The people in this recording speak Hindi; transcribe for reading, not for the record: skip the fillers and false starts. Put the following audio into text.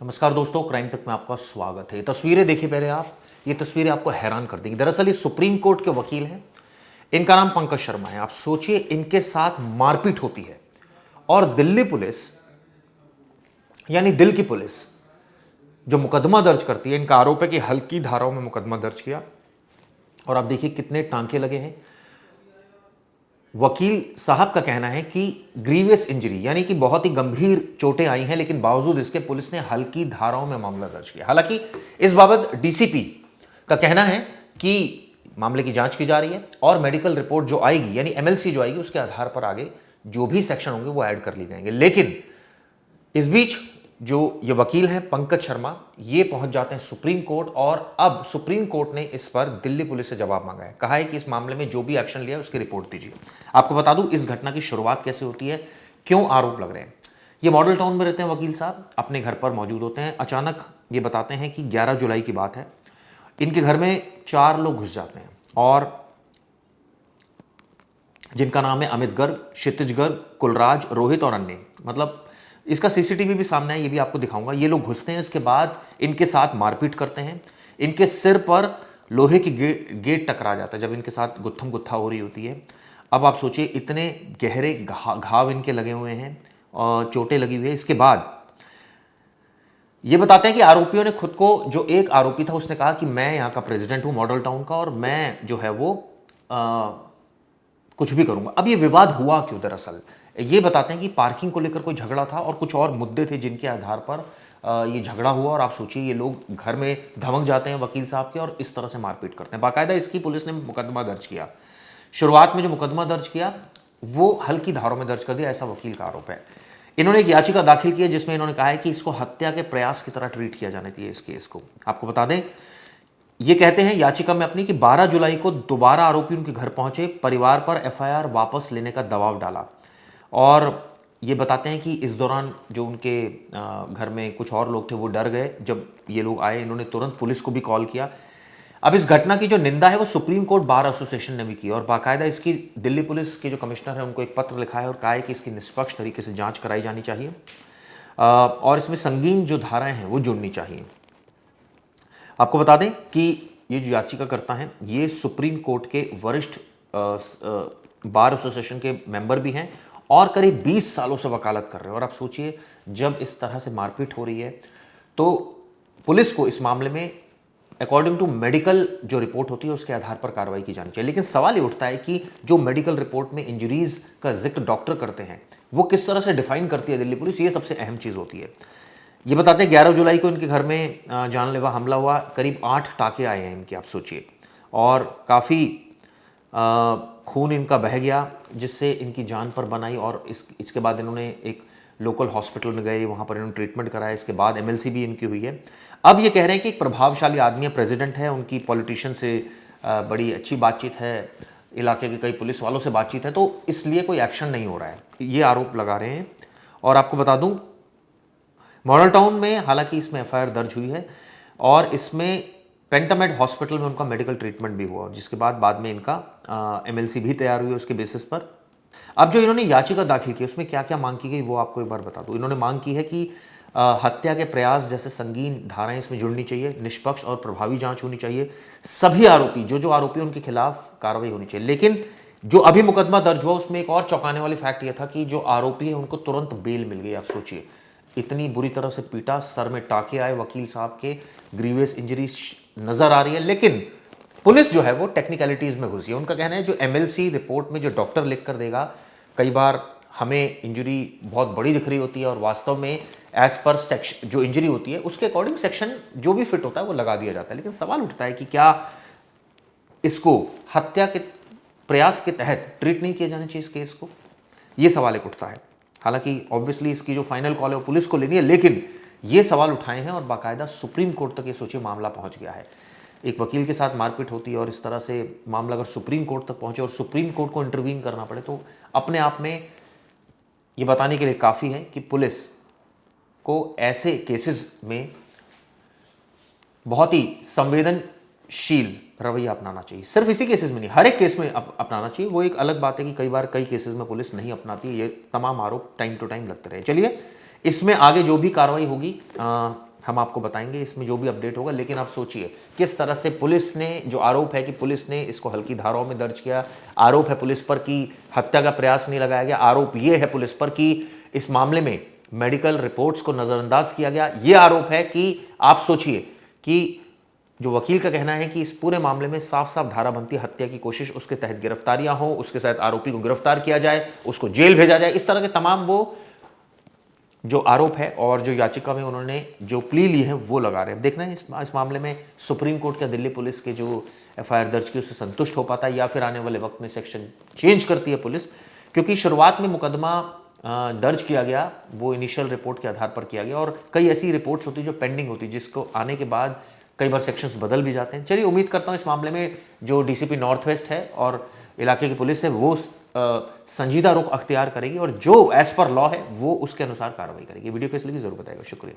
नमस्कार दोस्तों, क्राइम तक में आपका स्वागत है। तस्वीरें देखिए पहले आप। ये तस्वीरें आपको हैरान कर देंगी। दरअसल ये सुप्रीम कोर्ट के वकील हैं। इनका नाम पंकज शर्मा है। आप सोचिए, इनके साथ मारपीट होती है और दिल्ली पुलिस यानी दिल की पुलिस जो मुकदमा दर्ज करती है, इनका आरोप है कि हल्की धाराओं में मुकदमा दर्ज किया। और आप देखिए कितने टांके लगे हैं। वकील साहब का कहना है कि ग्रीवियस इंजरी यानी कि बहुत ही गंभीर चोटें आई हैं, लेकिन बावजूद इसके पुलिस ने हल्की धाराओं में मामला दर्ज किया। हालांकि इस बाबत डीसीपी का कहना है कि मामले की जांच की जा रही है और मेडिकल रिपोर्ट जो आएगी यानी एमएलसी जो आएगी उसके आधार पर आगे जो भी सेक्शन होंगे वो ऐड कर लिए जाएंगे। लेकिन इस बीच जो ये वकील हैं पंकज शर्मा, ये पहुंच जाते हैं सुप्रीम कोर्ट और अब सुप्रीम कोर्ट ने इस पर दिल्ली पुलिस से जवाब मांगा है। कहा है कि इस मामले में जो भी एक्शन लिया है उसकी रिपोर्ट दीजिए। आपको बता दूं इस घटना की शुरुआत कैसे होती है, क्यों आरोप लग रहे हैं। ये मॉडल टाउन में रहते हैं वकील साहब, अपने घर पर मौजूद होते हैं। अचानक ये बताते हैं कि 11 जुलाई की बात है, इनके घर में 4 लोग घुस जाते हैं और जिनका नाम है अमित गर्ग, क्षितिज गर्ग, कुलराज, रोहित और अन्य। मतलब इसका सीसीटीवी भी सामने है, ये भी आपको दिखाऊंगा। ये लोग घुसते हैं, इसके बाद इनके साथ मारपीट करते हैं। इनके सिर पर लोहे की गेट टकरा जाता है जब इनके साथ गुत्थम गुत्था हो रही होती है। अब आप सोचिए, इतने गहरे घाव इनके लगे हुए हैं और चोटें लगी हुई है। इसके बाद ये बताते हैं कि आरोपियों ने खुद को, जो एक आरोपी था उसने कहा कि मैं यहाँ का प्रेसिडेंट हूँ मॉडल टाउन का और मैं जो है वो कुछ भी करूंगा। अब ये विवाद हुआ क्यों, दरअसल ये बताते हैं कि पार्किंग को लेकर कोई झगड़ा था और कुछ और मुद्दे थे जिनके आधार पर ये झगड़ा हुआ। और आप सोचिए, ये लोग घर में धमक जाते हैं वकील साहब के और इस तरह से मारपीट करते हैं। बाकायदा इसकी पुलिस ने मुकदमा दर्ज किया। शुरुआत में जो मुकदमा दर्ज किया वो हल्की धाराओं में दर्ज कर दिया, ऐसा वकील का आरोप है। इन्होंने एक याचिका दाखिल की है जिसमें इन्होंने कहा है कि इसको हत्या के प्रयास की तरह ट्रीट किया जाना चाहिए इस केस को। आपको बता दें, ये कहते हैं याचिका में अपनी कि 12 जुलाई को दोबारा आरोपी उनके घर पहुंचे, परिवार पर एफआईआर वापस लेने का दबाव डाला। और ये बताते हैं कि इस दौरान जो उनके घर में कुछ और लोग थे वो डर गए। जब ये लोग आए, इन्होंने तुरंत पुलिस को भी कॉल किया। अब इस घटना की जो निंदा है वो सुप्रीम कोर्ट बार एसोसिएशन ने भी की और बाकायदा इसकी दिल्ली पुलिस के जो कमिश्नर है उनको एक पत्र लिखा है और कहा है कि इसकी निष्पक्ष तरीके से जांच कराई जानी चाहिए और इसमें संगीन जो धाराएं हैं वो जुड़नी चाहिए। आपको बता दें कि ये जो याचिकाकर्ता हैं ये सुप्रीम कोर्ट के वरिष्ठ बार एसोसिएशन के मेंबर भी हैं और करीब 20 सालों से वकालत कर रहे हैं। और आप सोचिए, जब इस तरह से मारपीट हो रही है तो पुलिस को इस मामले में अकॉर्डिंग टू मेडिकल जो रिपोर्ट होती है उसके आधार पर कार्रवाई की जानी चाहिए। लेकिन सवाल ये उठता है कि जो मेडिकल रिपोर्ट में इंजरीज का जिक्र डॉक्टर करते हैं वो किस तरह से डिफाइन करती है दिल्ली पुलिस, ये सबसे अहम चीज़ होती है। ये बताते हैं 11 जुलाई को इनके घर में जानलेवा हमला हुआ, करीब 8 टाके आए हैं इनके, आप सोचिए। और काफ़ी खून इनका बह गया जिससे इनकी जान पर बनाई। और इसके बाद इन्होंने एक लोकल हॉस्पिटल में गए, वहाँ पर इन्होंने ट्रीटमेंट कराया। इसके बाद एमएलसी भी इनकी हुई है। अब ये कह रहे हैं कि एक प्रभावशाली आदमी है, प्रेसिडेंट है, उनकी पॉलिटिशियन से बड़ी अच्छी बातचीत है, इलाके के कई पुलिस वालों से बातचीत है, तो इसलिए कोई एक्शन नहीं हो रहा है, ये आरोप लगा रहे हैं। और आपको बता दूं, मॉडल टाउन में हालांकि इसमें एफआईआर दर्ज हुई है और इसमें पेंटामेड हॉस्पिटल में उनका मेडिकल ट्रीटमेंट भी हुआ, जिसके बाद में इनका एमएलसी भी तैयार हुई उसके बेसिस पर। अब जो इन्होंने याचिका दाखिल की उसमें क्या क्या मांग की गई वो आपको एक बार बता दूं। इन्होंने मांग की है कि हत्या के प्रयास जैसे संगीन धाराएं इसमें जुड़नी चाहिए, निष्पक्ष और प्रभावी जांच होनी चाहिए, सभी आरोपी जो आरोपी उनके खिलाफ कार्रवाई होनी चाहिए। लेकिन जो अभी मुकदमा दर्ज हुआ उसमें एक और चौंकाने वाली फैक्ट यह था कि जो आरोपी है उनको तुरंत बेल मिल गई। आप सोचिए, इतनी बुरी तरह से पीटा, सर में टाके आए, वकील साहब के ग्रीवियस इंजरीज नजर आ रही है, लेकिन पुलिस जो है वो टेक्निकलिटीज में घुसी है। उनका कहना है जो एमएलसी रिपोर्ट में जो डॉक्टर लिख कर देगा, कई बार हमें इंजरी बहुत बड़ी दिख रही होती है और वास्तव में एज पर सेक्शन जो इंजरी होती है उसके अकॉर्डिंग सेक्शन जो भी फिट होता है वो लगा दिया जाता है। लेकिन सवाल उठता है कि क्या इसको हत्या के प्रयास के तहत ट्रीट नहीं किया जाना चाहिए इस केस को, ये सवाल एक उठता है। हालांकि ऑब्वियसली इसकी जो फाइनल कॉल है वो पुलिस को लेनी है, लेकिन ये सवाल उठाए हैं और बाकायदा सुप्रीम कोर्ट तक ये सोचिए मामला पहुंच गया है। एक वकील के साथ मारपीट होती है और इस तरह से मामला अगर सुप्रीम कोर्ट तक पहुंचे और सुप्रीम कोर्ट को इंटरवीन करना पड़े तो अपने आप में ये बताने के लिए काफ़ी है कि पुलिस को ऐसे केसेस में बहुत ही संवेदनशील रवैया अपनाना चाहिए। सिर्फ इसी केसेस में नहीं, हर एक केस में अपनाना चाहिए। वो एक अलग बात है कि कई बार कई केसेस में पुलिस नहीं अपनाती, ये तमाम आरोप टाइम टू टाइम लगते रहे। चलिए, इसमें आगे जो भी कार्रवाई होगी हम आपको बताएंगे, इसमें जो भी अपडेट होगा। लेकिन आप सोचिए किस तरह से पुलिस ने, जो आरोप है कि पुलिस ने इसको हल्की धाराओं में दर्ज किया, आरोप है पुलिस पर कि हत्या का प्रयास नहीं लगाया गया, आरोप ये है पुलिस पर कि इस मामले में मेडिकल रिपोर्ट्स को नज़रअंदाज किया गया, ये आरोप है कि आप सोचिए कि जो वकील का कहना है कि इस पूरे मामले में साफ साफ धारा बनती है हत्या की कोशिश, उसके तहत गिरफ्तारियां हो, उसके साथ आरोपी को गिरफ्तार किया जाए, उसको जेल भेजा जाए, इस तरह के तमाम वो जो आरोप है और जो याचिका में उन्होंने जो प्ली ली है वो लगा रहे हैं। देखना है इस मामले में सुप्रीम कोर्ट या दिल्ली पुलिस के जो एफआईआर दर्ज की उससे संतुष्ट हो पाता है या फिर आने वाले वक्त में सेक्शन चेंज करती है पुलिस, क्योंकि शुरुआत में मुकदमा दर्ज किया गया वो इनिशियल रिपोर्ट के आधार पर किया गया और कई ऐसी रिपोर्ट्स होती जो पेंडिंग होती जिसको आने के बाद कई बार सेक्शंस बदल भी जाते हैं। चलिए उम्मीद करता हूँ इस मामले में जो डीसीपी नॉर्थ वेस्ट है और इलाके की पुलिस है वो संजीदा रुख अख्तियार करेगी और जो एज पर लॉ है वो उसके अनुसार कार्रवाई करेगी। वीडियो कैसी लगी जरूर बताइएगा। शुक्रिया।